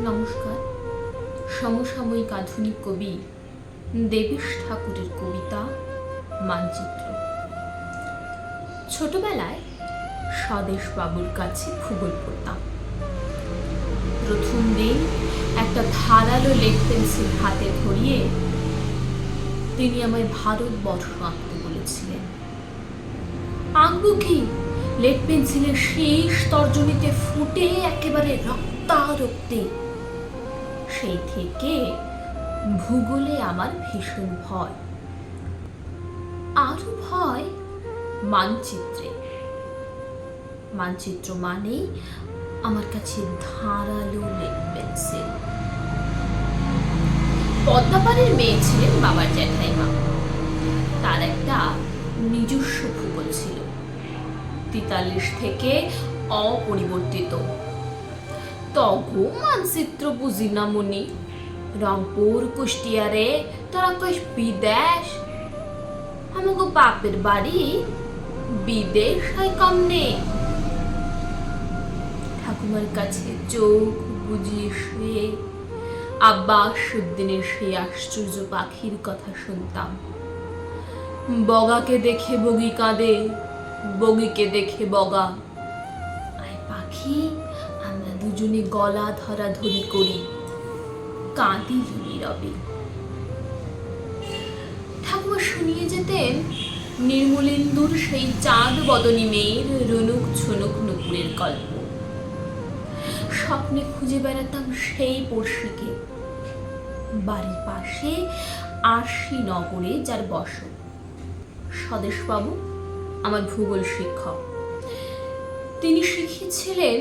নমস্কার। সমসাময়িক আধুনিক কবি দেবেশ ঠাকুরের কবিতা মানচিত্র। ছোটবেলায় স্বদেশ বাবুর কাছে ভূগোল পড়তাম। প্রথম দিন একটা ধারালো লেড পেন্সিল হাতে ধরিয়ে তিনি আমায় ভারতবর্ষ আঁকতে বলেছিলেন। আঁকবো কি? লেড পেন্সিলের শেষ তর্জনীতে ফুটে একেবারে রক্তারক্তে। সেই থেকে ভূগোলে আমার ভীষণ ভয়, আরো ভয় মানচিত্রে। মানচিত্র মানেই আমার কাছে ধারালো লেড পেন্সিল। পদ্মাপাড়ের মেয়ে ছিলেন বাবার জ্যাঠাইমা। তার একটা নিজস্ব ভূগোল ছিল, 43 থেকে অপরিবর্তিত। তগো মানচিত্র বুঝি না মনি, রংপুর কুষ্টিয়ারে তোরা কইস বিদেশ, আমাকে বাপের বাড়ি বিদেশ হয় কমনে। ঠাকুমার কাছে চোখ বুজিয়ে শুয়ে আব্বাস উদ্দিনের সেই আশ্চর্য পাখির কথা শুনতাম। বগাকে দেখে বগি কাঁদে, বগিকে দেখে বগা। আয় পাখি, আমরা দুজনে গলা ধরাধরি করি, কাঁদি নীরবে। ঠাকুমা শুনিয়ে যেতেন নির্মলেন্দুর সেই চাঁদ বদনী মেয়ের রনুক ঝনুক নুপুরের গল্প। স্বপ্নে খুঁজে বেড়াতাম সেই পড়শিকে, বাড়ির পাশে আরশি নগরে যার বসত। স্বদেশবাবু আমার ভূগোল শিক্ষক। তিনি শিখিয়েছিলেন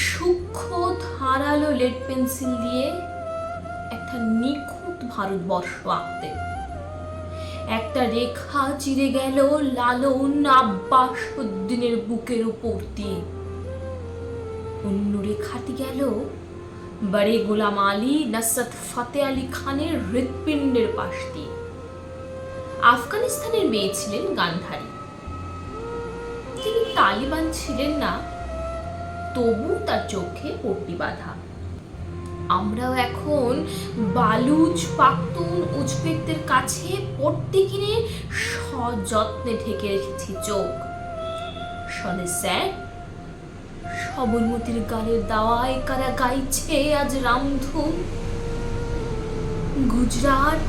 সূক্ষ্ম ধারালো লেড পেন্সিল দিয়ে একটা নিখুঁত ভারতবর্ষ আঁকতে। একটা রেখা চিরে গেল লালন আব্বাস উদ্দিনের বুকের উপর দিয়ে, অন্য রেখাটি গেল বড়ে গোলাম আলী নসরত ফতে আলী খানের হৃৎপিণ্ডের পাশ দিয়ে। আফগানিস্তানের মেয়ে ছিলেন গান্ধারী। তিনি তালিবান ছিলেন না, তবু তার চোখে পট্টি বাঁধা। আমরাও এখন বালুচ পাখতুন উজবেকদের কাছে পট্টি কিনে সযত্নে ঢেকে রেখেছি চোখ। স্বদেশ স্যার, সবরমতীর গালের দাওয়ায় কারা গাইছে আজ রামধুন। গুজরাট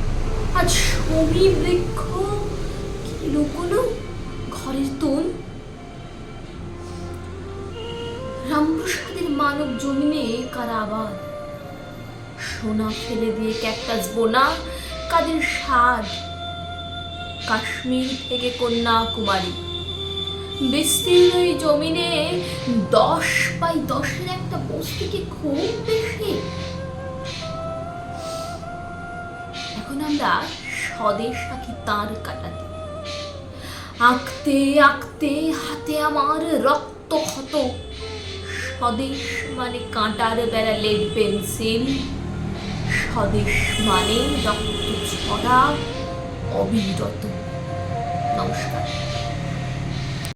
আজ সমী বৃক্ষ কি লুকোলো ঘরের তুল। রামপ্রসাদের মানব জমিনে কারা আবার সোনা ফেলে দিয়ে ক্যাকটাস বোনা কাদের সাজ। কাশ্মীর থেকে কন্যাকুমারী বিস্তীর্ণ এই জমিনে 10x10 একটা বস্তিকে খুব বেশি। এখন আমরা স্বদেশ আঁকি তার কাটাতে, আঁকতে আঁকতে হাতে আমার রক্ত ক্ষত। স্বদেশ মানে কাঁটার বেড়া লেড পেন্সিল, স্বদেশ মানে রক্ত ছড়া অবিরত। নমস্কার।